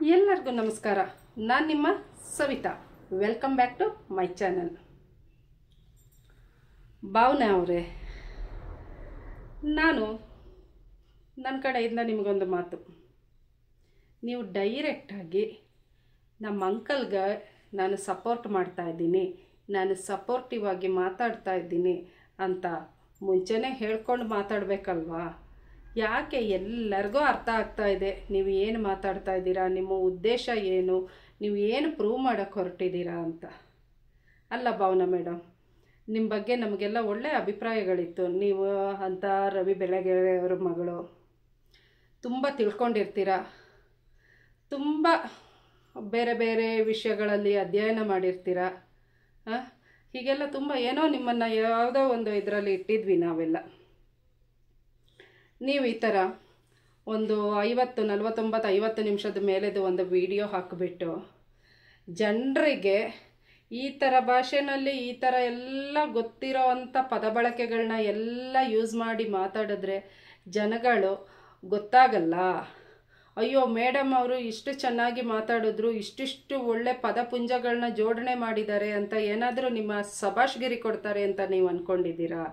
ಎಲ್ಲರಿಗೂ ನಮಸ್ಕಾರ. ನಾನು ನಿಮ್ಮ Savita. Welcome back to my channel. ಭಾವನೆ ಅವರೇ, ನಾನು ನನ್ನ ಕಡೆಯಿಂದ ನಿಮಗೊಂದು ಮಾತು. ನೀವು ಡೈರೆಕ್ಟಾಗಿ ನಮ್ಮ ಅಂಕಲ್ಗೆ ನಾನು ಸಪೋರ್ಟ್ ಮಾಡ್ತಾಯಿದ್ದೀನಿ, ನಾನು ಸಪೋರ್ಟಿವ್ ಆಗಿ ಮಾತಾಡ್ತಾ ಇದ್ದೀನಿ ಅಂತ ಮುಂಚೆನೇ ಹೇಳ್ಕೊಂಡು ಮಾತಾಡಬೇಕಲ್ವಾ? ಯಾಕೆ ಎಲ್ಲರಿಗೂ ಅರ್ಥ ಆಗ್ತಾ ಇದೆ ನೀವು ಏನು ಮಾತಾಡ್ತಾ ಇದ್ದೀರಾ, ನಿಮ್ಮ ಉದ್ದೇಶ ಏನು, ನೀವು ಏನು ಪ್ರೂವ್ ಮಾಡೋಕ್ಕೆ ಹೊರಟಿದ್ದೀರಾ ಅಂತ. ಅಲ್ಲ ಭಾವನಾ ಮೇಡಮ್, ನಿಮ್ಮ ಬಗ್ಗೆ ನಮಗೆಲ್ಲ ಒಳ್ಳೆಯ ಅಭಿಪ್ರಾಯಗಳಿತ್ತು. ನೀವು ಅಂತ ರವಿ ಬೆಳಗೆರೆಯವರ ಮಗಳು, ತುಂಬ ತಿಳ್ಕೊಂಡಿರ್ತೀರ, ತುಂಬ ಬೇರೆ ಬೇರೆ ವಿಷಯಗಳಲ್ಲಿ ಅಧ್ಯಯನ ಮಾಡಿರ್ತೀರ. ಹೀಗೆಲ್ಲ ತುಂಬ ಏನೋ ನಿಮ್ಮನ್ನು ಯಾವುದೋ ಒಂದು ಇದರಲ್ಲಿ ಇಟ್ಟಿದ್ವಿ ನಾವೆಲ್ಲ. ನೀವು ಈ ಥರ ಒಂದು 50 ನಿಮಿಷದ ಮೇಲೆದು ಒಂದು ವಿಡಿಯೋ ಹಾಕಿಬಿಟ್ಟು ಜನರಿಗೆ ಈ ಥರ ಭಾಷೆನಲ್ಲಿ ಈ ಥರ ಎಲ್ಲ ಗೊತ್ತಿರೋ ಅಂಥ ಪದ ಬಳಕೆಗಳನ್ನ ಎಲ್ಲ ಯೂಸ್ ಮಾಡಿ ಮಾತಾಡಿದ್ರೆ ಜನಗಳು ಗೊತ್ತಾಗಲ್ಲ. ಅಯ್ಯೋ ಮೇಡಮ್ ಅವರು ಇಷ್ಟು ಚೆನ್ನಾಗಿ ಮಾತಾಡಿದ್ರು, ಇಷ್ಟಿಷ್ಟು ಒಳ್ಳೆ ಪದಪುಂಜಗಳನ್ನ ಜೋಡಣೆ ಮಾಡಿದ್ದಾರೆ ಅಂತ ಏನಾದರೂ ನಿಮ್ಮ ಶಬಾಷ್ಗಿರಿ ಕೊಡ್ತಾರೆ ಅಂತ ನೀವು ಅಂದ್ಕೊಂಡಿದ್ದೀರಾ?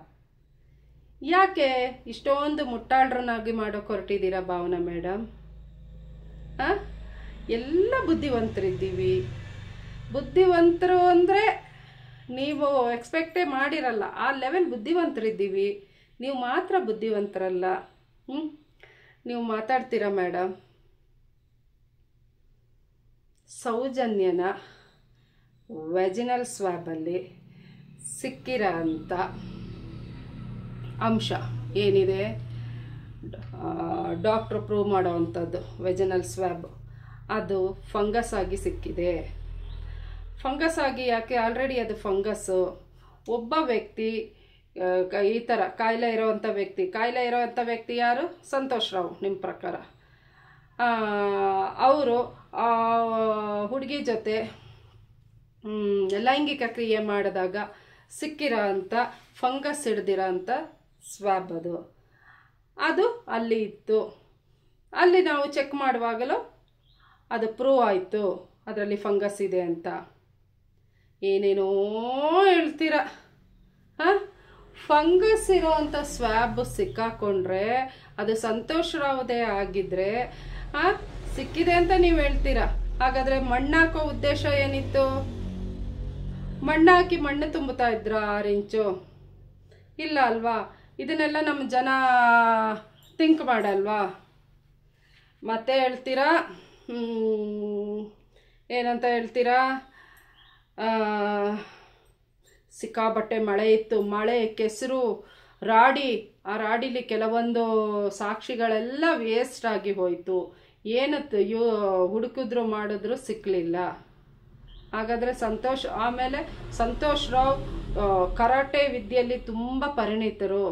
ಯಾಕೆ ಇಷ್ಟೊಂದು ಮುಟ್ಟಾಳ್ರನ್ನಾಗಿ ಮಾಡೋಕೆ ಹೊರಟಿದ್ದೀರಾ ಭಾವನಾ ಮೇಡಮ್? ಎಲ್ಲ ಬುದ್ಧಿವಂತರಿದ್ದೀವಿ. ಬುದ್ಧಿವಂತರು ಅಂದರೆ ನೀವು ಎಕ್ಸ್ಪೆಕ್ಟೇ ಮಾಡಿರಲ್ಲ, ಆ ಲೆವೆಲ್ ಬುದ್ಧಿವಂತರಿದ್ದೀವಿ. ನೀವು ಮಾತ್ರ ಬುದ್ಧಿವಂತರಲ್ಲ. ನೀವು ಮಾತಾಡ್ತೀರಾ ಮೇಡಮ್. ಸೌಜನ್ಯನ ವೆಜಿನಲ್ ಸ್ವ್ಯಾಬಲ್ಲಿ ಸಿಕ್ಕಿರೋ ಅಂಥ ಅಂಶ ಏನಿದೆ, ಡಾಕ್ಟ್ರು ಪ್ರೂವ್ ಮಾಡೋ ಅಂಥದ್ದು ವೆಜಿನಲ್ ಸ್ವ್ಯಾಬ್, ಅದು ಫಂಗಸ್ ಆಗಿ ಸಿಕ್ಕಿದೆ. ಫಂಗಸ್ ಆಗಿ ಯಾಕೆ? ಆಲ್ರೆಡಿ ಅದು ಫಂಗಸ್ಸು. ಒಬ್ಬ ವ್ಯಕ್ತಿ ಈ ಥರ ಕಾಯಿಲೆ ಇರೋವಂಥ ವ್ಯಕ್ತಿ ಯಾರು? ಸಂತೋಷ್ ರಾವ್ ನಿಮ್ಮ ಪ್ರಕಾರ. ಅವರು ಹುಡುಗಿ ಜೊತೆ ಲೈಂಗಿಕ ಕ್ರಿಯೆ ಮಾಡಿದಾಗ ಸಿಕ್ಕಿರೋ ಅಂಥ ಫಂಗಸ್ ಹಿಡ್ದಿರೋ ಅಂಥ ಸ್ವ್ಯಾಬ್ ಅದು ಅಲ್ಲಿ ಇತ್ತು. ಅಲ್ಲಿ ನಾವು ಚೆಕ್ ಮಾಡುವಾಗಲೂ ಅದು ಪ್ರೂವ್ ಆಯಿತು ಅದರಲ್ಲಿ ಫಂಗಸ್ ಇದೆ ಅಂತ. ಏನೇನೋ ಹೇಳ್ತೀರ. ಫಂಗಸ್ ಇರೋವಂಥ ಸ್ವ್ಯಾಬ್ ಸಿಕ್ಕಾಕೊಂಡ್ರೆ ಅದು ಸಂತೋಷ್ ರಾವ್ದೇ ಆಗಿದ್ದರೆ ಸಿಕ್ಕಿದೆ ಅಂತ ನೀವು ಹೇಳ್ತೀರ. ಹಾಗಾದರೆ ಮಣ್ಣಾಕೋ ಉದ್ದೇಶ ಏನಿತ್ತು? ಮಣ್ಣು ಹಾಕಿ ಮಣ್ಣು ತುಂಬುತ್ತಾ ಇದ್ರ 6 ಇಂಚು? ಇಲ್ಲ ಅಲ್ವಾ? ಇದನ್ನೆಲ್ಲ ನಮ್ಮ ಜನ ಥಿಂಕ್ ಮಾಡಲ್ವಾ? ಮತ್ತೆ ಹೇಳ್ತೀರಾ, ಏನಂತ ಹೇಳ್ತೀರಾ, ಸಿಕ್ಕಾಬಟ್ಟೆ ಮಳೆ ಇತ್ತು, ಮಳೆ ಕೆಸರು ರಾಡಿ, ಆ ರಾಡಿಲಿ ಕೆಲವೊಂದು ಸಾಕ್ಷಿಗಳೆಲ್ಲ ವೇಸ್ಟ್ ಆಗಿ ಹೋಯಿತು, ಏನತ್ತು ಹುಡುಕಿದ್ರು ಮಾಡಿದ್ರು ಸಿಕ್ಕಲಿಲ್ಲ. ಹಾಗಾದರೆ ಆಮೇಲೆ ಸಂತೋಷ್ ರಾವ್ ಕರಾಟೆ ವಿದ್ಯೆಯಲ್ಲಿ ತುಂಬ ಪರಿಣಿತರು,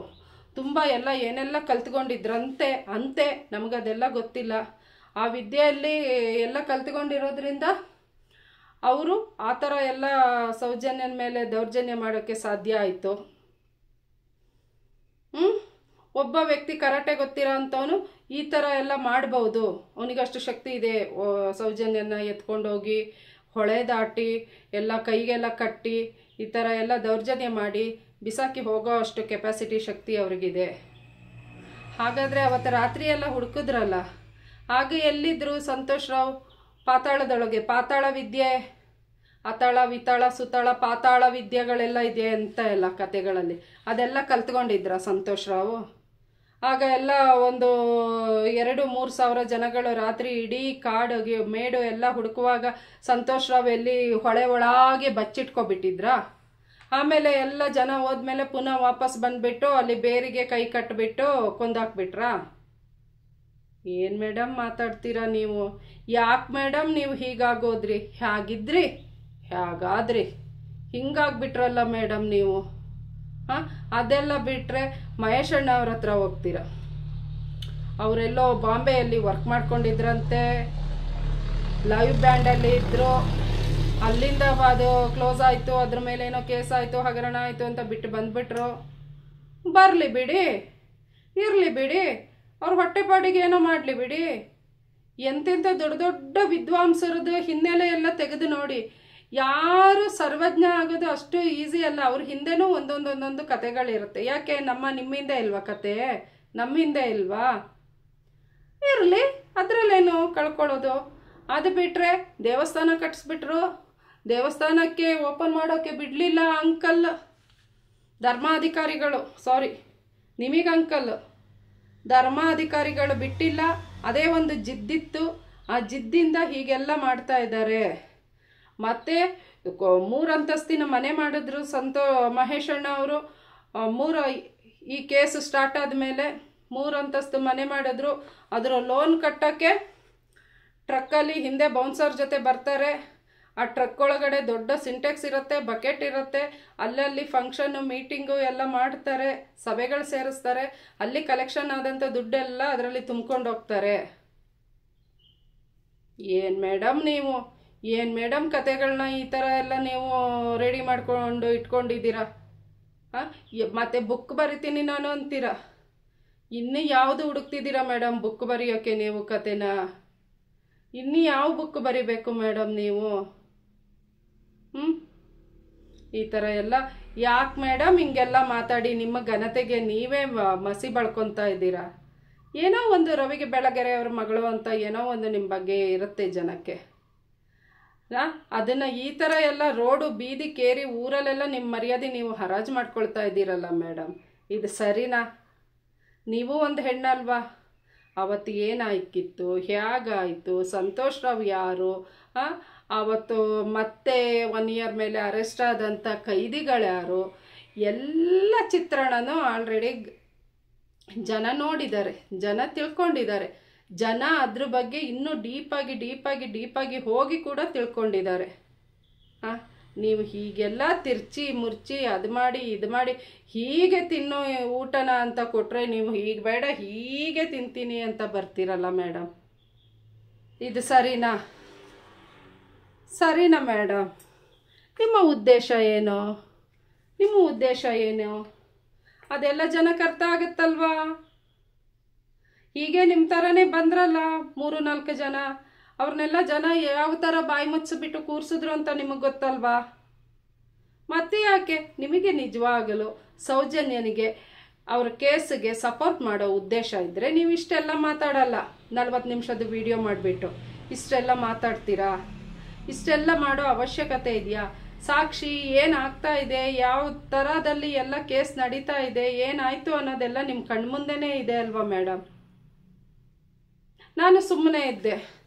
ತುಂಬ ಏನೆಲ್ಲ ಕಲ್ತ್ಕೊಂಡಿದ್ರಂತೆ ಅಂತೆ. ನಮಗದೆಲ್ಲ ಗೊತ್ತಿಲ್ಲ. ಆ ವಿದ್ಯೆಯಲ್ಲಿ ಎಲ್ಲ ಕಲ್ತ್ಕೊಂಡಿರೋದ್ರಿಂದ ಅವರು ಆ ಥರ ಎಲ್ಲ ಸೌಜನ್ಯನ ಮೇಲೆ ದೌರ್ಜನ್ಯ ಮಾಡೋಕ್ಕೆ ಸಾಧ್ಯ ಆಯಿತು. ಒಬ್ಬ ವ್ಯಕ್ತಿ ಕರಾಟೆ ಗೊತ್ತಿರೋ ಅಂಥವನು ಈ ಥರ ಎಲ್ಲ ಮಾಡ್ಬೋದು. ಅವನಿಗಷ್ಟು ಶಕ್ತಿ ಇದೆ. ಸೌಜನ್ಯನ ಎತ್ಕೊಂಡೋಗಿ ಹೊಳೆ ದಾಟಿ ಎಲ್ಲ ಕೈಗೆಲ್ಲ ಕಟ್ಟಿ ಈ ಥರ ಎಲ್ಲ ದೌರ್ಜನ್ಯ ಮಾಡಿ ಬಿಸಾಕಿ ಹೋಗೋ ಅಷ್ಟು ಕೆಪಾಸಿಟಿ ಶಕ್ತಿ ಅವ್ರಿಗಿದೆ. ಹಾಗಾದರೆ ಅವತ್ತು ರಾತ್ರಿ ಎಲ್ಲ ಹುಡುಕಿದ್ರಲ್ಲ, ಹಾಗೆ ಎಲ್ಲಿದ್ದರು ಸಂತೋಷ್ ರಾವ್? ಪಾತಾಳದೊಳಗೆ. ಪಾತಾಳ ವಿದ್ಯೆ, ಅತಾಳ ವಿತಾಳ ಸುತಾಳ ಪಾತಾಳ ವಿದ್ಯೆಗಳೆಲ್ಲ ಇದೆ ಅಂತ ಎಲ್ಲ ಕತೆಗಳಲ್ಲಿ ಅದೆಲ್ಲ ಕಲ್ತ್ಕೊಂಡಿದ್ರ ಸಂತೋಷ್ ರಾವ್? ಆಗ ಎಲ್ಲ ಒಂದು 2-3 ಸಾವಿರ ಜನಗಳು ರಾತ್ರಿ ಇಡೀ ಕಾಡು ಮೇಡು ಎಲ್ಲ ಹುಡುಕುವಾಗ ಸಂತೋಷ್ ರಾವ್ ಎಲ್ಲಿ ಹೊಳೆ ಒಳಗೆ ಬಚ್ಚಿಟ್ಕೊಬಿಟ್ಟಿದ್ರಾ? ಆಮೇಲೆ ಎಲ್ಲ ಜನ ಹೋದ್ಮೇಲೆ ಪುನಃ ವಾಪಸ್ ಬಂದುಬಿಟ್ಟು ಅಲ್ಲಿ ಬೇರಿಗೆ ಕೈ ಕಟ್ಟಿಬಿಟ್ಟು ಕೊಂದಾಕ್ಬಿಟ್ರಾ? ಏನು ಮೇಡಮ್ ಮಾತಾಡ್ತೀರಾ ನೀವು? ಯಾಕೆ ಮೇಡಮ್ ನೀವು ಹೀಗಾಗೋದ್ರಿ? ಹೇಗಾದ್ರಿ? ಹಿಂಗಾಗ್ಬಿಟ್ರಲ್ಲ ಮೇಡಮ್ ನೀವು. ಅದೆಲ್ಲ ಬಿಟ್ಟರೆ ಮಹೇಶ್ ಅಣ್ಣ ಅವ್ರ ಹತ್ರ ಹೋಗ್ತೀರ. ಅವರೆಲ್ಲೋ ಬಾಂಬೆಯಲ್ಲಿ ವರ್ಕ್ ಮಾಡ್ಕೊಂಡಿದ್ರಂತೆ, ಲೈವ್ ಬ್ಯಾಂಡಲ್ಲಿ ಇದ್ದರು. ಅಲ್ಲಿಂದ ಅದು ಕ್ಲೋಸ್ ಆಯಿತು, ಅದ್ರ ಮೇಲೆ ಏನೋ ಕೇಸ್ ಆಯಿತು, ಹಗರಣ ಆಯಿತು ಅಂತ ಬಿಟ್ಟು ಬಂದುಬಿಟ್ರು. ಬರಲಿ ಬಿಡಿ, ಇರಲಿ ಬಿಡಿ, ಅವ್ರ ಹೊಟ್ಟೆಪಾಡಿಗೆ ಏನೋ ಮಾಡಲಿ ಬಿಡಿ. ಎಂತೆಂಥ ದೊಡ್ಡ ದೊಡ್ಡ ವಿದ್ವಾಂಸರದ್ದು ಹಿನ್ನೆಲೆ ಎಲ್ಲ ತೆಗೆದು ನೋಡಿ. ಯಾರು ಸರ್ವಜ್ಞ ಆಗೋದು ಅಷ್ಟು ಈಸಿ ಅಲ್ಲ. ಅವ್ರ ಹಿಂದೆನೂ ಒಂದೊಂದು ಕತೆಗಳಿರುತ್ತೆ. ಯಾಕೆ ನಿಮ್ಮಿಂದ ಇಲ್ವಾ ಕತೆ? ನಮ್ಮಿಂದ ಇಲ್ವಾ? ಇರಲಿ, ಅದರಲ್ಲೇನು ಕಳ್ಕೊಳ್ಳೋದು. ಅದು ಬಿಟ್ಟರೆ ದೇವಸ್ಥಾನ ಕಟ್ಟಿಸ್ಬಿಟ್ರು, ದೇವಸ್ಥಾನಕ್ಕೆ ಓಪನ್ ಮಾಡೋಕ್ಕೆ ಬಿಡಲಿಲ್ಲ ಅಂಕಲ್ ಧರ್ಮಾಧಿಕಾರಿಗಳು. ಸಾರಿ, ನಿಮಗೆ ಅಂಕಲ್ ಧರ್ಮಾಧಿಕಾರಿಗಳು ಬಿಟ್ಟಿಲ್ಲ. ಅದೇ ಒಂದು ಜಿದ್ದಿತ್ತು, ಆ ಜಿದ್ದಿಂದ ಹೀಗೆಲ್ಲ ಮಾಡ್ತಾ ಇದ್ದಾರೆ. ಮತ್ತು 3 ಅಂತಸ್ತಿನ ಮನೆ ಮಾಡಿದ್ರು ಮಹೇಶಣ್ಣ ಅವರು. ಈ ಕೇಸ್ ಸ್ಟಾರ್ಟ್ ಆದಮೇಲೆ 3 ಅಂತಸ್ತು ಮನೆ ಮಾಡಿದ್ರು. ಅದರ ಲೋನ್ ಕಟ್ಟೋಕ್ಕೆ ಟ್ರಕ್ಕಲ್ಲಿ ಹಿಂದೆ ಬೌನ್ಸರ್ ಜೊತೆ ಬರ್ತಾರೆ. ಆ ಟ್ರಕ್ ಒಳಗಡೆ ದೊಡ್ಡ ಸಿಂಟೆಕ್ಸ್ ಇರುತ್ತೆ, ಬಕೆಟ್ ಇರುತ್ತೆ. ಅಲ್ಲಲ್ಲಿ ಫಂಕ್ಷನ್ನು, ಮೀಟಿಂಗು ಎಲ್ಲ ಮಾಡ್ತಾರೆ, ಸಭೆಗಳು ಸೇರಿಸ್ತಾರೆ. ಅಲ್ಲಿ ಕಲೆಕ್ಷನ್ ಆದಂಥ ದುಡ್ಡೆಲ್ಲ ಅದರಲ್ಲಿ ತುಂಬ್ಕೊಂಡು ಹೋಗ್ತಾರೆ. ಏನು ಮೇಡಮ್ ಕತೆಗಳನ್ನ ಈ ಥರ ಎಲ್ಲ ನೀವು ರೆಡಿ ಮಾಡ್ಕೊಂಡು ಇಟ್ಕೊಂಡಿದ್ದೀರಾ? ಮತ್ತೆ ಬುಕ್ ಬರಿತೀನಿ ನಾನು ಅಂತೀರಾ. ಇನ್ನು ಯಾವುದು ಹುಡುಕ್ತಿದ್ದೀರಾ ಮೇಡಮ್ ಬುಕ್ ಬರೆಯೋಕ್ಕೆ ನೀವು ಕತೆನ? ಇನ್ನು ಯಾವ ಬುಕ್ ಬರಿಬೇಕು ಮೇಡಮ್ ನೀವು? ಈ ಥರ ಎಲ್ಲ ಯಾಕೆ ಮೇಡಮ್ ಹಿಂಗೆಲ್ಲ ಮಾತಾಡಿ ನಿಮ್ಮ ಘನತೆಗೆ ನೀವೇ ಮಸಿ ಬಳ್ಕೊತಾ ಇದ್ದೀರಾ? ಏನೋ ಒಂದು ರವಿಗೆ ಬೆಳಗೆರೆ ಅವ್ರ ಮಗಳು ಅಂತ ಏನೋ ಒಂದು ನಿಮ್ಮ ಬಗ್ಗೆ ಇರುತ್ತೆ ಜನಕ್ಕೆ. ಅದನ್ನು ಈ ಥರ ಎಲ್ಲ ರೋಡು ಬೀದಿ ಕೇರಿ ಊರಲ್ಲೆಲ್ಲ ನಿಮ್ಮ ಮರ್ಯಾದೆ ನೀವು ಹರಾಜು ಮಾಡ್ಕೊಳ್ತಾ ಇದ್ದೀರಲ್ಲ ಮೇಡಮ್, ಇದು ಸರಿನಾ? ನೀವು ಒಂದು ಹೆಣ್ಣಲ್ವಾ? ಅವತ್ತು ಏನಾಯ್ಕಿತ್ತು, ಹೇಗಾಯಿತು, ಸಂತೋಷ್ ರಾವ್ ಯಾರು, ಆವತ್ತು ಮತ್ತೆ 1 ಇಯರ್ ಮೇಲೆ ಅರೆಸ್ಟ್ ಆದಂಥ ಕೈದಿಗಳ್ಯಾರು, ಎಲ್ಲ ಚಿತ್ರಣನೂ ಆಲ್ರೆಡಿ ಜನ ನೋಡಿದ್ದಾರೆ, ಜನ ತಿಳ್ಕೊಂಡಿದ್ದಾರೆ. ಜನ ಅದ್ರ ಬಗ್ಗೆ ಇನ್ನೂ ಡೀಪಾಗಿ ಹೋಗಿ ಕೂಡ ತಿಳ್ಕೊಂಡಿದ್ದಾರೆ. ನೀವು ಹೀಗೆಲ್ಲ ತಿರ್ಚಿ ಮುರ್ಚಿ ಅದು ಮಾಡಿ ಇದು ಮಾಡಿ ಹೀಗೆ ತಿನ್ನೋ ಊಟನ ಅಂತ ಕೊಟ್ಟರೆ ನೀವು ಹೀಗೆ ಬೇಡ ಹೀಗೆ ತಿಂತೀನಿ ಅಂತ ಬರ್ತೀರಲ್ಲ ಮೇಡಮ್, ಇದು ಸರಿನಾ ಮೇಡಮ್? ನಿಮ್ಮ ಉದ್ದೇಶ ಏನು? ಅದೆಲ್ಲ ಜನಕ್ಕೆ ಅರ್ಥ ಆಗುತ್ತಲ್ವಾ? ಹೀಗೆ ನಿಮ್ಮ ಥರನೇ ಬಂದ್ರಲ್ಲ 3-4 ಜನ, ಅವ್ರನ್ನೆಲ್ಲ ಜನ ಯಾವ ಥರ ಬಾಯಿ ಮುಚ್ಚಿಬಿಟ್ಟು ಕೂರಿಸಿದ್ರು ಅಂತ ನಿಮಗೆ ಗೊತ್ತಲ್ವಾ? ಮತ್ತೆ ಯಾಕೆ ನಿಮಗೆ ನಿಜವಾಗಲು ಸೌಜನ್ಯನಿಗೆ ಅವ್ರ ಕೇಸಿಗೆ ಸಪೋರ್ಟ್ ಮಾಡೋ ಉದ್ದೇಶ ಇದ್ದರೆ ನೀವು ಇಷ್ಟೆಲ್ಲ ಮಾತಾಡಲ್ಲ. 40 ನಿಮಿಷದ ವಿಡಿಯೋ ಮಾಡಿಬಿಟ್ಟು ಇಷ್ಟೆಲ್ಲ ಮಾತಾಡ್ತೀರಾ? ಇಷ್ಟೆಲ್ಲ ಮಾಡೋ ಅವಶ್ಯಕತೆ ಇದೆಯಾ? ಸಾಕ್ಷಿ ಏನಾಗ್ತಾ ಇದೆ, ಯಾವ ಥರದಲ್ಲಿ ಎಲ್ಲ ಕೇಸ್ ನಡೀತಾ ಇದೆ, ಏನಾಯಿತು ಅನ್ನೋದೆಲ್ಲ ನಿಮ್ಮ ಕಣ್ಮುಂದೆನೇ ಇದೆ ಅಲ್ವಾ ಮೇಡಮ್? ನಾನು ಸುಮ್ಮನೆ ಇದ್ದೆ,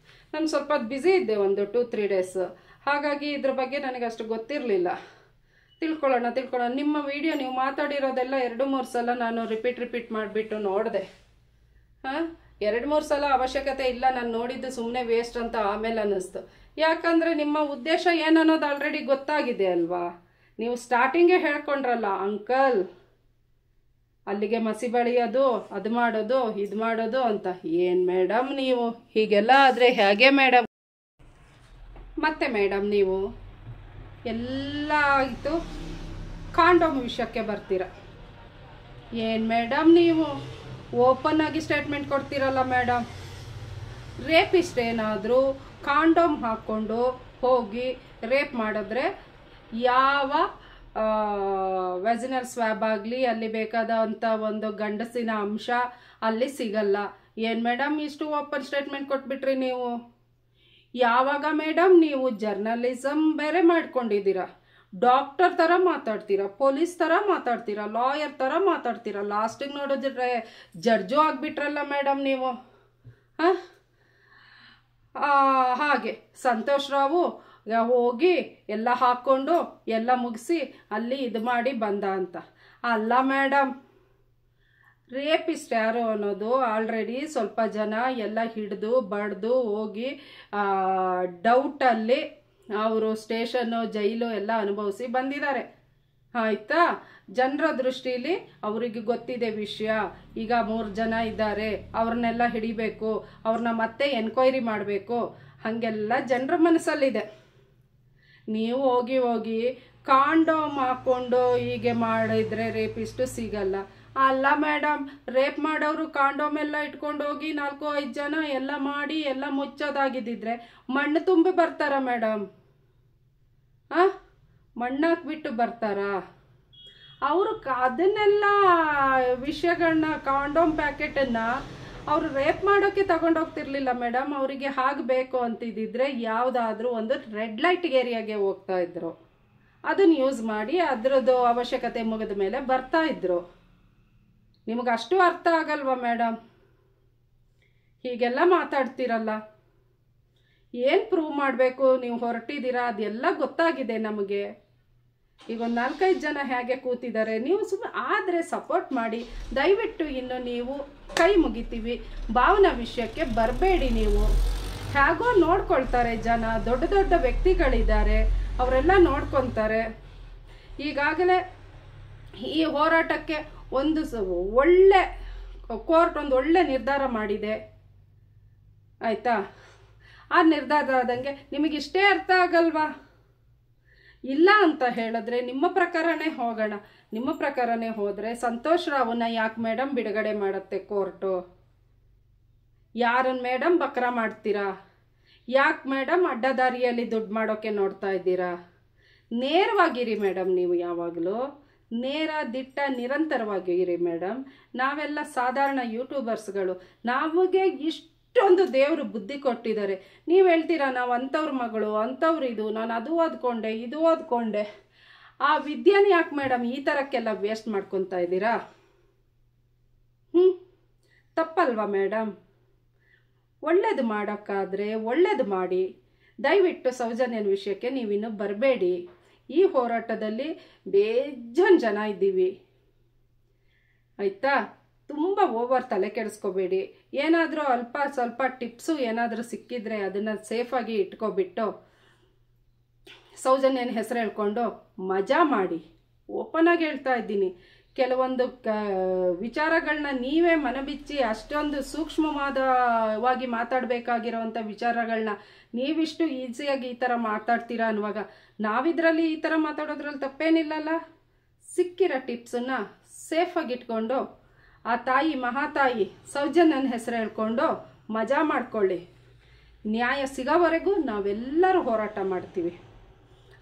ನಾನು ಸ್ವಲ್ಪ ಬ್ಯುಸಿ ಇದ್ದೆ ಒಂದು 2-3 ಡೇಸ್, ಹಾಗಾಗಿ ಇದ್ರ ಬಗ್ಗೆ ನನಗೆ ಅಷ್ಟು ಗೊತ್ತಿರಲಿಲ್ಲ. ತಿಳ್ಕೊಳ್ಳೋಣ. ನಿಮ್ಮ ವಿಡಿಯೋ ನೀವು ಮಾತಾಡಿರೋದೆಲ್ಲ 2-3 ಸಲ ನಾನು ರಿಪೀಟ್ ಮಾಡಿಬಿಟ್ಟು ನೋಡಿದೆ. 2-3 ಸಲ ಅವಶ್ಯಕತೆ ಇಲ್ಲ, ನಾನು ನೋಡಿದ್ದು ಸುಮ್ಮನೆ ವೇಸ್ಟ್ ಅಂತ ಆಮೇಲೆ ಅನ್ನಿಸ್ತು. ಯಾಕಂದರೆ ನಿಮ್ಮ ಉದ್ದೇಶ ಏನನ್ನೋದು ಆಲ್ರೆಡಿ ಗೊತ್ತಾಗಿದೆ ಅಲ್ವಾ? ನೀವು ಸ್ಟಾರ್ಟಿಂಗೇ ಹೇಳ್ಕೊಂಡ್ರಲ್ಲ ಅಂಕಲ್ ಅಲ್ಲಿಗೆ ಮಸಿ ಬಳಿಯೋದು, ಅದು ಮಾಡೋದು, ಇದು ಮಾಡೋದು ಅಂತ. ಏನು ಮೇಡಮ್ ನೀವು ಹೀಗೆಲ್ಲ ಆದರೆ ಹೇಗೆ ಮೇಡಮ್? ಮತ್ತೆ ಮೇಡಮ್ ನೀವು ಎಲ್ಲ ಆಯಿತು, ಕಾಂಡೋಮ್ ವಿಷಯಕ್ಕೆ ಬರ್ತೀರ. ಏನು ಮೇಡಮ್ ನೀವು ಓಪನ್ ಆಗಿ ಸ್ಟೇಟ್ಮೆಂಟ್ ಕೊಡ್ತೀರಲ್ಲ ಮೇಡಮ್? ರೇಪಿಸ್ಟ್ ಏನಾದರೂ ಕಾಂಡೋಮ್ ಹಾಕ್ಕೊಂಡು ಹೋಗಿ ರೇಪ್ ಮಾಡಿದ್ರೆ ಯಾವ ವೆಜಿನಲ್ ಸ್ವ್ಯಾಬ್ ಆಗಲಿ ಅಲ್ಲಿ ಬೇಕಾದಂಥ ಒಂದು ಗಂಡಸಿನ ಅಂಶ ಅಲ್ಲಿ ಸಿಗಲ್ಲ. ಏನು ಮೇಡಮ್ ಇಷ್ಟು ಓಪನ್ ಸ್ಟೇಟ್ಮೆಂಟ್ ಕೊಟ್ಬಿಟ್ರಿ ನೀವು? ಯಾವಾಗ ಮೇಡಮ್ ನೀವು ಜರ್ನಲಿಸಮ್ ಬೇರೆ ಮಾಡ್ಕೊಂಡಿದ್ದೀರಾ, ಡಾಕ್ಟರ್ ಥರ ಮಾತಾಡ್ತೀರಾ, ಪೊಲೀಸ್ ಥರ ಮಾತಾಡ್ತೀರಾ, ಲಾಯರ್ ಥರ ಮಾತಾಡ್ತೀರಾ, ಲಾಸ್ಟಿಗೆ ನೋಡಿದ್ರೆ ಜಡ್ಜು ಆಗಿಬಿಟ್ರಲ್ಲ ಮೇಡಮ್ ನೀವು. ಹಾಗೆ ಸಂತೋಷ್ ರಾವು ಹೋಗಿ ಎಲ್ಲ ಹಾಕ್ಕೊಂಡು ಎಲ್ಲ ಮುಗಿಸಿ ಅಲ್ಲಿ ಇದು ಮಾಡಿ ಬಂದ ಅಂತ ಅಲ್ಲ ಮೇಡಮ್. ರೇಪಿಸ್ಟ್ ಯಾರು ಅನ್ನೋದು ಆಲ್ರೆಡಿ ಸ್ವಲ್ಪ ಜನ ಎಲ್ಲ ಹಿಡಿದು ಬಡ್ದು ಹೋಗಿ ಡೌಟಲ್ಲಿ ಅವರು ಸ್ಟೇಷನ್ನು ಜೈಲು ಎಲ್ಲ ಅನುಭವಿಸಿ ಬಂದಿದ್ದಾರೆ. ಆಯಿತಾ? ಜನರ ದೃಷ್ಟಿಲಿ ಅವರಿಗೆ ಗೊತ್ತಿದೆ ವಿಷಯ. ಈಗ 3 ಜನ ಇದ್ದಾರೆ, ಅವ್ರನ್ನೆಲ್ಲ ಹಿಡಿಬೇಕು, ಅವ್ರನ್ನ ಮತ್ತೆ ಎನ್ಕ್ವೈರಿ ಮಾಡಬೇಕು, ಹಾಗೆಲ್ಲ ಜನರ ಮನಸ್ಸಲ್ಲಿದೆ. ನೀವು ಹೋಗಿ ಕಾಂಡೋಮ್ ಹಾಕ್ಕೊಂಡು ಹೀಗೆ ಮಾಡಿದರೆ ರೇಪಿಸ್ಟು ಸಿಗಲ್ಲ. ಅಲ್ಲ ಮೇಡಮ್, ರೇಪ್ ಮಾಡೋರು ಕಾಂಡೋಮ್ ಎಲ್ಲ ಇಟ್ಕೊಂಡು ಹೋಗಿ 4-5 ಜನ ಎಲ್ಲ ಮಾಡಿ ಎಲ್ಲ ಮುಚ್ಚೋದಾಗಿದ್ದಿದ್ರೆ ಮಣ್ಣು ತುಂಬಿ ಬರ್ತಾರ ಮೇಡಮ್? ಮಣ್ಣಾಕ್ಬಿಟ್ಟು ಬರ್ತಾರಾ? ಅವರು ಅದನ್ನೆಲ್ಲ ವಿಷಯಗಳನ್ನ, ಕಾಂಡೋಮ್ ಪ್ಯಾಕೆಟನ್ನು ಅವರು ರೇಪ್ ಮಾಡೋಕ್ಕೆ ತಗೊಂಡೋಗ್ತಿರ್ಲಿಲ್ಲ ಮೇಡಮ್. ಅವರಿಗೆ ಹಾಗೆ ಬೇಕು ಅಂತಿದ್ದಿದ್ರೆ ಯಾವುದಾದ್ರೂ ಒಂದು ರೆಡ್ ಲೈಟ್ ಏರಿಯಾಗೆ ಹೋಗ್ತಾ ಇದ್ರು, ಅದನ್ನು ಯೂಸ್ ಮಾಡಿ ಅದರದ್ದು ಅವಶ್ಯಕತೆ ಮುಗಿದ ಮೇಲೆ ಬರ್ತಾ ಇದ್ರು. ನಿಮಗೆ ಅಷ್ಟು ಅರ್ಥ ಆಗಲ್ವಾ ಮೇಡಮ್? ಹೀಗೆಲ್ಲ ಮಾತಾಡ್ತೀರಲ್ಲ. ಏನು ಪ್ರೂವ್ ಮಾಡಬೇಕು ನೀವು ಹೊರಟಿದ್ದೀರಾ ಅದೆಲ್ಲ ಗೊತ್ತಾಗಿದೆ ನಮಗೆ. ಈಗ ಒಂದು 4-5 ಜನ ಹೇಗೆ ಕೂತಿದ್ದಾರೆ, ನೀವು ಸುಮ್ಮನೆ ಆದರೆ ಸಪೋರ್ಟ್ ಮಾಡಿ ದಯವಿಟ್ಟು. ಇನ್ನು ನೀವು ಕೈ ಮುಗಿತೀವಿ, ಭಾವನಾ ವಿಷಯಕ್ಕೆ ಬರಬೇಡಿ. ನೀವು ಹೇಗೋ ನೋಡ್ಕೊಳ್ತಾರೆ ಜನ, ದೊಡ್ಡ ದೊಡ್ಡ ವ್ಯಕ್ತಿಗಳಿದ್ದಾರೆ, ಅವರೆಲ್ಲ ನೋಡ್ಕೊತಾರೆ. ಈಗಾಗಲೇ ಈ ಹೋರಾಟಕ್ಕೆ ಒಂದು ಒಳ್ಳೆ ಕೋರ್ಟ್ ಒಂದು ಒಳ್ಳೆ ನಿರ್ಧಾರ ಮಾಡಿದೆ, ಆಯಿತಾ? ಆ ನಿರ್ಧಾರ ಆದಂಗೆ ನಿಮಗಿಷ್ಟೇ ಅರ್ಥ ಆಗಲ್ವಾ? ಇಲ್ಲ ಅಂತ ಹೇಳಿದ್ರೆ ನಿಮ್ಮ ಪ್ರಕಾರನೇ ಹೋಗೋಣ. ನಿಮ್ಮ ಪ್ರಕಾರನೇ ಹೋದರೆ ಸಂತೋಷ್ ರಾವ್ನ ಯಾಕೆ ಮೇಡಮ್ ಬಿಡುಗಡೆ ಮಾಡುತ್ತೆ ಕೋರ್ಟು? ಯಾರನ್ನು ಮೇಡಮ್ ಬಕ್ರ ಮಾಡ್ತೀರಾ? ಯಾಕೆ ಮೇಡಮ್ ಅಡ್ಡದಾರಿಯಲ್ಲಿ ದುಡ್ಡು ಮಾಡೋಕ್ಕೆ ನೋಡ್ತಾ ಇದ್ದೀರಾ? ನೇರವಾಗಿರಿ ಮೇಡಮ್, ನೀವು ಯಾವಾಗಲೂ ನೇರ ದಿಟ್ಟ ನಿರಂತರವಾಗಿರಿ ಮೇಡಮ್. ನಾವೆಲ್ಲ ಸಾಧಾರಣ ಯೂಟ್ಯೂಬರ್ಸ್ಗಳು, ನಮಗೆ ಇಷ್ಟೊಂದು ದೇವರು ಬುದ್ಧಿ ಕೊಟ್ಟಿದ್ದಾರೆ. ನೀವು ಹೇಳ್ತೀರಾ ನಾವು ಅಂಥವ್ರ ಮಗಳು, ಅಂಥವ್ರು ಇದು, ನಾನು ಅದು ಓದ್ಕೊಂಡೆ ಇದು ಓದ್ಕೊಂಡೆ. ಆ ವಿದ್ಯೆನ ಯಾಕೆ ಮೇಡಮ್ ಈ ಥರಕ್ಕೆಲ್ಲ ವೇಸ್ಟ್ ಮಾಡ್ಕೊತಾ ಇದ್ದೀರಾ? ತಪ್ಪಲ್ವಾ ಮೇಡಮ್? ಒಳ್ಳೇದು ಮಾಡೋಕ್ಕಾದರೆ ಒಳ್ಳೇದು ಮಾಡಿ. ದಯವಿಟ್ಟು ಸೌಜನ್ಯನ ವಿಷಯಕ್ಕೆ ನೀವಿನ್ನೂ ಬರಬೇಡಿ. ಈ ಹೋರಾಟದಲ್ಲಿ ಬೇಜಾನ್ ಜನ ಇದ್ದೀವಿ, ಆಯಿತಾ? ತುಂಬ ಓವರ್ ತಲೆ ಕೆಡಿಸ್ಕೋಬೇಡಿ. ಏನಾದರೂ ಅಲ್ಪ ಸ್ವಲ್ಪ ಟಿಪ್ಸು ಏನಾದರೂ ಸಿಕ್ಕಿದ್ರೆ ಅದನ್ನು ಸೇಫಾಗಿ ಇಟ್ಕೊಬಿಟ್ಟು ಸೌಜನ್ಯನ ಹೆಸರು ಹೇಳ್ಕೊಂಡು ಮಜಾ ಮಾಡಿ. ಓಪನಾಗಿ ಹೇಳ್ತಾ ಇದ್ದೀನಿ, ಕೆಲವೊಂದು ವಿಚಾರಗಳನ್ನ ನೀವೇ ಮನಬಿಚ್ಚಿ ಅಷ್ಟೊಂದು ಸೂಕ್ಷ್ಮವಾದವಾಗಿ ಮಾತಾಡಬೇಕಾಗಿರೋವಂಥ ವಿಚಾರಗಳನ್ನ ನೀವಿಷ್ಟು ಈಸಿಯಾಗಿ ಈ ಥರ ಮಾತಾಡ್ತೀರಾ ಅನ್ನುವಾಗ ನಾವಿದ್ರಲ್ಲಿ ಈ ಥರ ಮಾತಾಡೋದ್ರಲ್ಲಿ ತಪ್ಪೇನಿಲ್ಲಲ್ಲ. ಸಿಕ್ಕಿರೋ ಟಿಪ್ಸನ್ನು ಸೇಫಾಗಿ ಇಟ್ಕೊಂಡು ಆ ತಾಯಿ ಮಹಾತಾಯಿ ಸೌಜನ್ಯನ ಹೆಸರು ಹೇಳ್ಕೊಂಡು ಮಜಾ ಮಾಡ್ಕೊಳ್ಳಿ. ನ್ಯಾಯ ಸಿಗೋವರೆಗೂ ನಾವೆಲ್ಲರೂ ಹೋರಾಟ ಮಾಡ್ತೀವಿ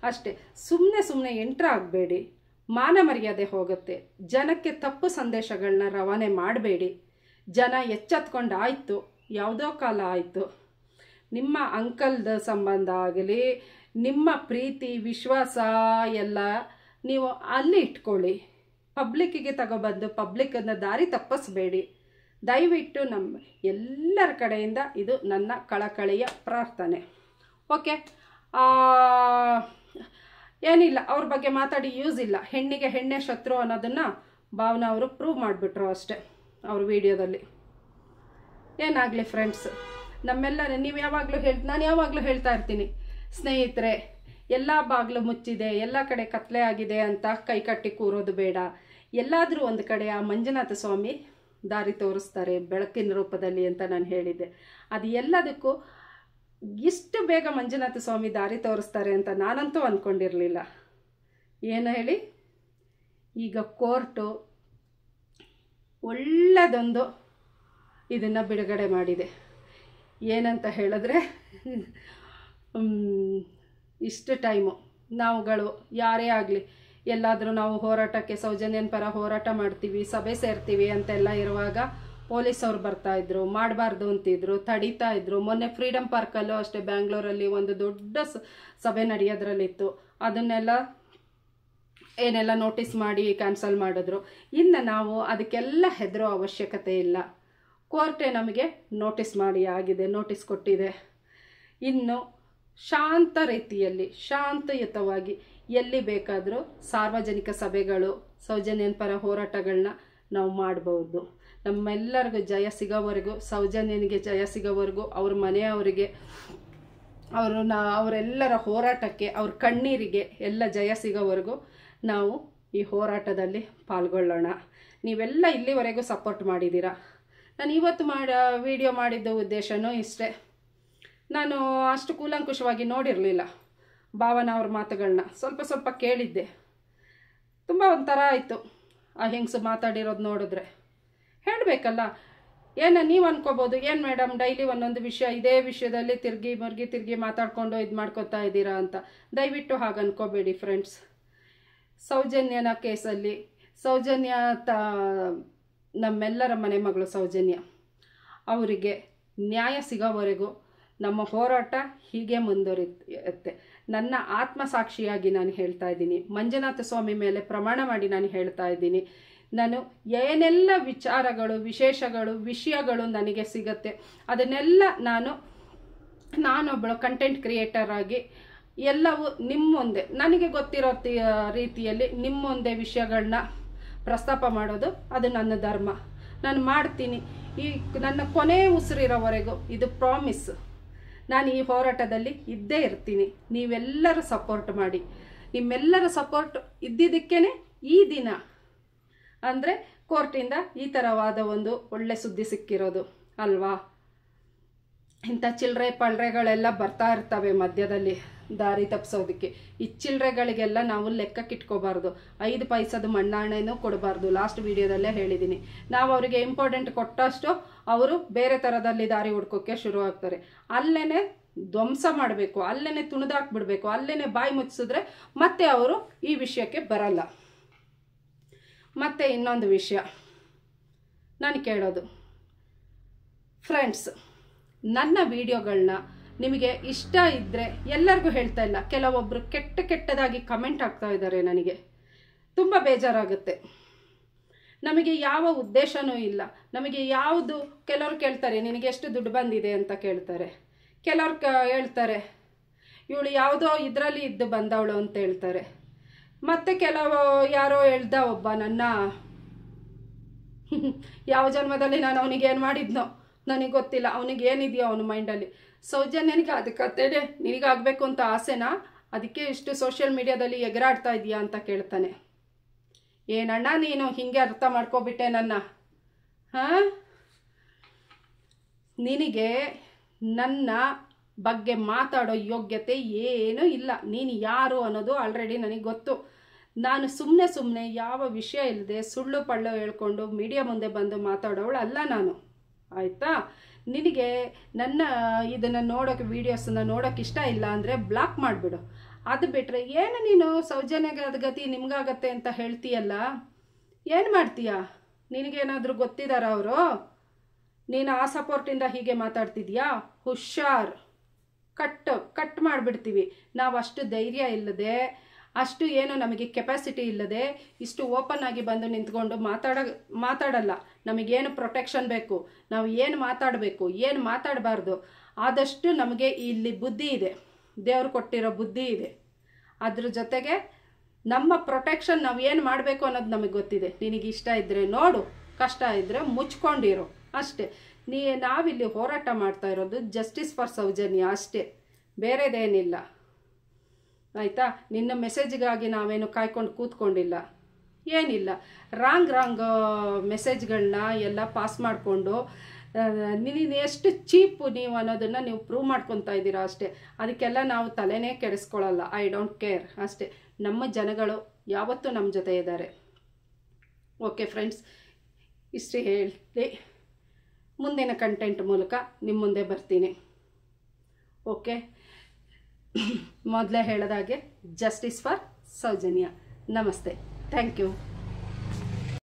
ಅಷ್ಟೇ. ಸುಮ್ಮನೆ ಎಂಟ್ರ್ ಆಗಬೇಡಿ, ಮಾನ ಮರ್ಯಾದೆ ಹೋಗುತ್ತೆ. ಜನಕ್ಕೆ ತಪ್ಪು ಸಂದೇಶಗಳನ್ನ ರವಾನೆ ಮಾಡಬೇಡಿ. ಜನ ಎಚ್ಚೆತ್ಕೊಂಡು ಆಯಿತು, ಯಾವುದೋ ಕಾಲ ಆಯಿತು. ನಿಮ್ಮ ಅಂಕಲ್ದ ಸಂಬಂಧ ಆಗಲಿ, ನಿಮ್ಮ ಪ್ರೀತಿ ವಿಶ್ವಾಸ ಎಲ್ಲ ನೀವು ಅಲ್ಲಿ ಇಟ್ಕೊಳ್ಳಿ. ಪಬ್ಲಿಕ್ಕಿಗೆ ತಗೊಬಂದು ಪಬ್ಲಿಕ್ಕನ್ನು ದಾರಿ ತಪ್ಪಿಸಬೇಡಿ. ದಯವಿಟ್ಟು ನಮ್ಮ ಎಲ್ಲರ ಕಡೆಯಿಂದ ಇದು ನನ್ನ ಕಳಕಳಿಯ ಪ್ರಾರ್ಥನೆ. ಓಕೆ, ಏನಿಲ್ಲ, ಅವ್ರ ಬಗ್ಗೆ ಮಾತಾಡಿ ಯೂಸ್ ಇಲ್ಲ. ಹೆಣ್ಣಿಗೆ ಹೆಣ್ಣೆ ಶತ್ರು ಅನ್ನೋದನ್ನು ಭಾವನಾ ಅವರು ಪ್ರೂವ್ ಮಾಡಿಬಿಟ್ರು ಅಷ್ಟೇ ಅವ್ರ ವಿಡಿಯೋದಲ್ಲಿ. ಏನಾಗಲಿ ಫ್ರೆಂಡ್ಸ್, ನಮ್ಮೆಲ್ಲ ನೀವು ನಾನು ಯಾವಾಗಲೂ ಹೇಳ್ತಾ ಇರ್ತೀನಿ, ಸ್ನೇಹಿತರೆ, ಎಲ್ಲ ಬಾಗಿಲು ಮುಚ್ಚಿದೆ, ಎಲ್ಲ ಕಡೆ ಕತ್ಲೆ ಆಗಿದೆ ಅಂತ ಕೈ ಕಟ್ಟಿ ಕೂರೋದು ಬೇಡ. ಎಲ್ಲಾದರೂ ಒಂದು ಕಡೆ ಆ ಮಂಜುನಾಥ ಸ್ವಾಮಿ ದಾರಿ ತೋರಿಸ್ತಾರೆ ಬೆಳಕಿನ ರೂಪದಲ್ಲಿ ಅಂತ ನಾನು ಹೇಳಿದ್ದೆ. ಅದು ಎಲ್ಲದಕ್ಕೂ ಇಷ್ಟು ಬೇಗ ಮಂಜುನಾಥ ಸ್ವಾಮಿ ದಾರಿ ತೋರಿಸ್ತಾರೆ ಅಂತ ನಾನಂತೂ ಅಂದ್ಕೊಂಡಿರಲಿಲ್ಲ. ಏನು ಹೇಳಿ, ಈಗ ಕೋರ್ಟು ಒಳ್ಳೆಯದೊಂದು ಇದನ್ನು ಬಿಡುಗಡೆ ಮಾಡಿದೆ. ಏನಂತ ಹೇಳಿದ್ರೆ, ಇಷ್ಟು ಟೈಮು ನಾವುಗಳು ಯಾರೇ ಆಗಲಿ ಎಲ್ಲಾದರೂ ನಾವು ಹೋರಾಟಕ್ಕೆ ಸೌಜನ್ಯನ ಪರ ಹೋರಾಟ ಮಾಡ್ತೀವಿ, ಸಭೆ ಸೇರ್ತೀವಿ ಅಂತೆಲ್ಲ ಇರುವಾಗ ಪೊಲೀಸವ್ರು ಬರ್ತಾಯಿದ್ರು, ಮಾಡಬಾರ್ದು ಅಂತಿದ್ರು, ತಡೀತಾ ಇದ್ರು. ಮೊನ್ನೆ ಫ್ರೀಡಮ್ ಪಾರ್ಕಲ್ಲೂ ಅಷ್ಟೇ, ಬ್ಯಾಂಗ್ಳೂರಲ್ಲಿ ಒಂದು ದೊಡ್ಡ ಸಭೆ ನಡೆಯೋದ್ರಲ್ಲಿತ್ತು. ಅದನ್ನೆಲ್ಲ ಏನೆಲ್ಲ ನೋಟಿಸ್ ಮಾಡಿ ಕ್ಯಾನ್ಸಲ್ ಮಾಡಿದ್ರು. ಇನ್ನು ನಾವು ಅದಕ್ಕೆಲ್ಲ ಹೆದರೋ ಅವಶ್ಯಕತೆ ಇಲ್ಲ. ಕೋರ್ಟೇ ನಮಗೆ ನೋಟಿಸ್ ಮಾಡಿ ಆಗಿದೆ, ನೋಟಿಸ್ ಕೊಟ್ಟಿದೆ. ಇನ್ನು ಶಾಂತ ರೀತಿಯಲ್ಲಿ ಶಾಂತಯುತವಾಗಿ ಎಲ್ಲಿ ಬೇಕಾದರೂ ಸಾರ್ವಜನಿಕ ಸಭೆಗಳು, ಸೌಜನ್ಯನ ಪರ ಹೋರಾಟಗಳನ್ನ ನಾವು ಮಾಡ್ಬೋದು. ನಮ್ಮೆಲ್ಲರಿಗೂ ಜಯ ಸಿಗೋವರೆಗೂ, ಸೌಜನ್ಯನಿಗೆ ಜಯ ಸಿಗೋವರೆಗೂ, ಅವ್ರ ಮನೆಯವರಿಗೆ, ಅವರೆಲ್ಲರ ಹೋರಾಟಕ್ಕೆ, ಅವ್ರ ಕಣ್ಣೀರಿಗೆ ಎಲ್ಲ ಜಯ ಸಿಗೋವರೆಗೂ ನಾವು ಈ ಹೋರಾಟದಲ್ಲಿ ಪಾಲ್ಗೊಳ್ಳೋಣ. ನೀವೆಲ್ಲ ಇಲ್ಲಿವರೆಗೂ ಸಪೋರ್ಟ್ ಮಾಡಿದ್ದೀರಾ. ನಾನು ಇವತ್ತು ವಿಡಿಯೋ ಮಾಡಿದ್ದ ಉದ್ದೇಶನೂ ಇಷ್ಟೇ. ನಾನು ಅಷ್ಟು ಕೂಲಂಕುಷವಾಗಿ ನೋಡಿರಲಿಲ್ಲ ಭಾವನಾ ಅವ್ರ ಮಾತುಗಳನ್ನ, ಸ್ವಲ್ಪ ಕೇಳಿದ್ದೆ. ತುಂಬ ಒಂಥರ ಆಯಿತು. ಆ ಹೆಂಗಸು ಮಾತಾಡಿರೋದು ನೋಡಿದ್ರೆ ಹೇಳಬೇಕಲ್ಲ. ಏನು ನೀವು ಅನ್ಕೋಬೋದು, ಏನು ಮೇಡಮ್ ಡೈಲಿ ಒಂದೊಂದು ವಿಷಯ ಇದೇ ವಿಷಯದಲ್ಲಿ ತಿರುಗಿ ಮಾತಾಡ್ಕೊಂಡು ಇದು ಮಾಡ್ಕೊತಾ ಇದ್ದೀರಾ ಅಂತ. ದಯವಿಟ್ಟು ಹಾಗೆ ಅನ್ಕೋಬೇಡಿ ಫ್ರೆಂಡ್ಸ್. ಸೌಜನ್ಯನ ಕೇಸಲ್ಲಿ ಸೌಜನ್ಯ ನಮ್ಮೆಲ್ಲರ ಮನೆ ಮಗಳು ಸೌಜನ್ಯ, ಅವರಿಗೆ ನ್ಯಾಯ ಸಿಗೋವರೆಗೂ ನಮ್ಮ ಹೋರಾಟ ಹೀಗೆ ಮುಂದುವರಿಯುತ್ತೆ. ನನ್ನ ಆತ್ಮಸಾಕ್ಷಿಯಾಗಿ ನಾನು ಹೇಳ್ತಾ ಇದ್ದೀನಿ, ಮಂಜುನಾಥ ಸ್ವಾಮಿ ಮೇಲೆ ಪ್ರಮಾಣ ಮಾಡಿ ನಾನು ಹೇಳ್ತಾ ಇದ್ದೀನಿ. ನಾನು ಏನೆಲ್ಲ ವಿಚಾರಗಳು ವಿಷಯಗಳು ನನಗೆ ಸಿಗತ್ತೆ ಅದನ್ನೆಲ್ಲ ನಾನೊಬ್ಬಳು ಕಂಟೆಂಟ್ ಕ್ರಿಯೇಟರ್ ಆಗಿ ಎಲ್ಲವೂ ನಿಮ್ಮ ಮುಂದೆ ನನಗೆ ಗೊತ್ತಿರೋ ರೀತಿಯಲ್ಲಿ ನಿಮ್ಮ ಮುಂದೆ ವಿಷಯಗಳನ್ನ ಪ್ರಸ್ತಾಪ ಮಾಡೋದು ಅದು ನನ್ನ ಧರ್ಮ. ನಾನು ಮಾಡ್ತೀನಿ. ಈ ನನ್ನ ಕೊನೆ ಉಸಿರಿರೋವರೆಗೂ ಇದು ಪ್ರಾಮಿಸ್. ನಾನು ಈ ಹೋರಾಟದಲ್ಲಿ ಇದ್ದೇ ಇರ್ತೀನಿ. ನೀವೆಲ್ಲರೂ ಸಪೋರ್ಟ್ ಮಾಡಿ. ನಿಮ್ಮೆಲ್ಲರ ಸಪೋರ್ಟ್ ಇದ್ದಿದ್ದಕ್ಕೇ ಈ ದಿನ ಅಂದರೆ ಕೋರ್ಟಿಂದ ಈ ಥರವಾದ ಒಂದು ಒಳ್ಳೆ ಸುದ್ದಿ ಸಿಕ್ಕಿರೋದು ಅಲ್ವಾ. ಇಂಥ ಚಿಲ್ಲರೆ ಪಳ್ರೆಗಳೆಲ್ಲ ಬರ್ತಾ ಇರ್ತವೆ ಮಧ್ಯದಲ್ಲಿ ದಾರಿ ತಪ್ಪಿಸೋದಕ್ಕೆ. ಈ ಚಿಲ್ಲರೆಗಳಿಗೆಲ್ಲ ನಾವು ಲೆಕ್ಕಕ್ಕಿಟ್ಕೋಬಾರ್ದು. 5 ಪೈಸದ ಮಣ್ಣಾಣೆನೂ ಕೊಡಬಾರ್ದು. ಲಾಸ್ಟ್ ವಿಡಿಯೋದಲ್ಲೇ ಹೇಳಿದ್ದೀನಿ. ನಾವು ಅವರಿಗೆ ಇಂಪಾರ್ಟೆಂಟ್ ಕೊಟ್ಟಷ್ಟು ಅವರು ಬೇರೆ ಥರದಲ್ಲಿ ದಾರಿ ಹುಡ್ಕೋಕ್ಕೆ ಶುರು ಆಗ್ತಾರೆ. ಅಲ್ಲೇ ಧ್ವಂಸ ಮಾಡಬೇಕು, ಅಲ್ಲೇ ತುಣಿದಾಕ್ಬಿಡ್ಬೇಕು, ಅಲ್ಲೇ ಬಾಯಿ ಮುಚ್ಚಿಸಿದ್ರೆ ಮತ್ತೆ ಅವರು ಈ ವಿಷಯಕ್ಕೆ ಬರಲ್ಲ. ಮತ್ತು ಇನ್ನೊಂದು ವಿಷಯ ನಾನು ಕೇಳೋದು, ಫ್ರೆಂಡ್ಸ್, ನನ್ನ ವಿಡಿಯೋಗಳನ್ನ ನಿಮಗೆ ಇಷ್ಟ ಇದ್ದರೆ, ಎಲ್ಲರಿಗೂ ಹೇಳ್ತಾ ಇಲ್ಲ, ಕೆಲವೊಬ್ಬರು ಕೆಟ್ಟದಾಗಿ ಕಮೆಂಟ್ ಆಗ್ತಾ ಇದ್ದಾರೆ. ನನಗೆ ತುಂಬ ಬೇಜಾರಾಗುತ್ತೆ. ನಮಗೆ ಯಾವ ಉದ್ದೇಶನೂ ಇಲ್ಲ. ನಮಗೆ ಯಾವುದು, ಕೆಲವರು ಕೇಳ್ತಾರೆ ನಿನಗೆ ಎಷ್ಟು ದುಡ್ಡು ಬಂದಿದೆ ಅಂತ ಕೇಳ್ತಾರೆ. ಕೆಲವ್ರು ಹೇಳ್ತಾರೆ ಇವಳು ಯಾವುದೋ ಇದರಲ್ಲಿ ಇದ್ದು ಬಂದವಳು ಅಂತ ಹೇಳ್ತಾರೆ. ಮತ್ತು ಯಾರೋ ಹೇಳ್ದ ಒಬ್ಬ, ನನ್ನ ಯಾವ ಜನ್ಮದಲ್ಲಿ ನಾನು ಅವನಿಗೇನು ಮಾಡಿದ್ನೋ ನನಗೆ ಗೊತ್ತಿಲ್ಲ, ಅವನಿಗೇನಿದೆಯೋ ಅವನ ಮೈಂಡಲ್ಲಿ. ಸೌಜನ್ಯನಿಗೆ ಅದಕ್ಕತ್ತೇನೆ ನಿನಗಾಗಬೇಕು ಅಂತ ಆಸೆನಾ, ಅದಕ್ಕೆ ಇಷ್ಟು ಸೋಷಿಯಲ್ ಮೀಡಿಯಾದಲ್ಲಿ ಎಗರಾಡ್ತಾ ಇದೆಯಾ ಅಂತ ಕೇಳ್ತಾನೆ. ಏನಣ್ಣ ನೀನು ಹಿಂಗೆ ಅರ್ಥ ಮಾಡ್ಕೊಬಿಟ್ಟೆ ನನ್ನ? ನಿನಗೆ ನನ್ನ ಬಗ್ಗೆ ಮಾತಾಡೋ ಯೋಗ್ಯತೆ ಏನೂ ಇಲ್ಲ. ನೀನು ಯಾರು ಅನ್ನೋದು ಆಲ್ರೆಡಿ ನನಗೆ ಗೊತ್ತು. ನಾನು ಸುಮ್ಮನೆ ಯಾವ ವಿಷಯ ಇಲ್ಲದೆ ಸುಳ್ಳು ಪಳ್ಳು ಹೇಳ್ಕೊಂಡು ಮೀಡಿಯಾ ಮುಂದೆ ಬಂದು ಮಾತಾಡೋವಳು ಅಲ್ಲ ನಾನು, ಆಯಿತಾ? ನಿನಗೆ ನನ್ನ ಇದನ್ನು ನೋಡೋಕ್ಕೆ ವೀಡಿಯೋಸನ್ನು ನೋಡೋಕ್ಕೆ ಇಷ್ಟ ಇಲ್ಲ ಅಂದರೆ ಬ್ಲಾಕ್ ಮಾಡಿಬಿಡು. ಅದು ಬಿಟ್ಟರೆ ಏನು ನೀನು ಸೌಜನ್ಯಗೆ ಅದು ಗತಿ ನಿಮ್ಗಾಗತ್ತೆ ಅಂತ ಹೇಳ್ತೀಯಲ್ಲ, ಏನು ಮಾಡ್ತೀಯಾ? ನಿನಗೇನಾದರೂ ಗೊತ್ತಿದ್ದಾರ ಅವರು? ನೀನು ಆ ಸಪೋರ್ಟಿಂದ ಹೀಗೆ ಮಾತಾಡ್ತಿದ್ಯಾ? ಹುಷಾರ್, ಕಟ್ ಮಾಡಿಬಿಡ್ತೀವಿ. ನಾವು ಅಷ್ಟು ಧೈರ್ಯ ಇಲ್ಲದೆ, ಅಷ್ಟು ಏನು ನಮಗೆ ಕೆಪಾಸಿಟಿ ಇಲ್ಲದೆ ಇಷ್ಟು ಓಪನ್ ಆಗಿ ಬಂದು ನಿಂತ್ಕೊಂಡು ಮಾತಾಡಲ್ಲ. ನಮಗೇನು ಪ್ರೊಟೆಕ್ಷನ್ ಬೇಕು, ನಾವು ಏನು ಮಾತಾಡಬೇಕು, ಏನು ಮಾತಾಡಬಾರ್ದು, ಆದಷ್ಟು ನಮಗೆ ಇಲ್ಲಿ ಬುದ್ಧಿ ಇದೆ, ದೇವ್ರು ಕೊಟ್ಟಿರೋ ಬುದ್ಧಿ ಇದೆ. ಅದ್ರ ಜೊತೆಗೆ ನಮ್ಮ ಪ್ರೊಟೆಕ್ಷನ್ ನಾವು ಏನು ಮಾಡಬೇಕು ಅನ್ನೋದು ನಮಗೆ ಗೊತ್ತಿದೆ. ನಿನಗೆ ಇಷ್ಟ ಇದ್ದರೆ ನೋಡು, ಕಷ್ಟ ಇದ್ದರೆ ಮುಚ್ಕೊಂಡಿರು ಅಷ್ಟೇ. ನಾವಿಲ್ಲಿ ಹೋರಾಟ ಮಾಡ್ತಾ ಇರೋದು ಜಸ್ಟಿಸ್ ಫಾರ್ ಸೌಜನ್ಯ ಅಷ್ಟೇ, ಬೇರೆದೇನಿಲ್ಲ, ಆಯಿತಾ? ನಿನ್ನ ಮೆಸೇಜ್ಗಾಗಿ ನಾವೇನು ಕಾಯ್ಕೊಂಡು ಕೂತ್ಕೊಂಡಿಲ್ಲ, ಏನಿಲ್ಲ. ರಾಂಗ್ ಮೆಸೇಜ್ಗಳನ್ನ ಎಲ್ಲ ಪಾಸ್ ಮಾಡಿಕೊಂಡು ನೀನು ಎಷ್ಟು ಚೀಪು ನೀವು ಅನ್ನೋದನ್ನು ನೀವು ಪ್ರೂವ್ ಮಾಡ್ಕೊತಾ ಇದ್ದೀರಾ ಅಷ್ಟೇ. ಅದಕ್ಕೆಲ್ಲ ನಾವು ತಲೆನೇ ಕೆಡಿಸ್ಕೊಳ್ಳಲ್ಲ. ಐ ಡೋಂಟ್ ಕೇರ್ ಅಷ್ಟೇ. ನಮ್ಮ ಜನಗಳು ಯಾವತ್ತೂ ನಮ್ಮ ಜೊತೆ ಇದ್ದಾರೆ. ಓಕೆ ಫ್ರೆಂಡ್ಸ್, ಇಷ್ಟು ಹೇಳಿ ಮುಂದಿನ ಕಂಟೆಂಟ್ ಮೂಲಕ ನಿಮ್ಮ ಮುಂದೆ ಬರ್ತೀನಿ. ಓಕೆ, ಮೊದಲೇ ಹೇಳಿದಾಗೆ ಜಸ್ಟಿಸ್ ಫಾರ್ ಸೌಜನ್ಯ. ನಮಸ್ತೆ, ಥ್ಯಾಂಕ್ ಯು.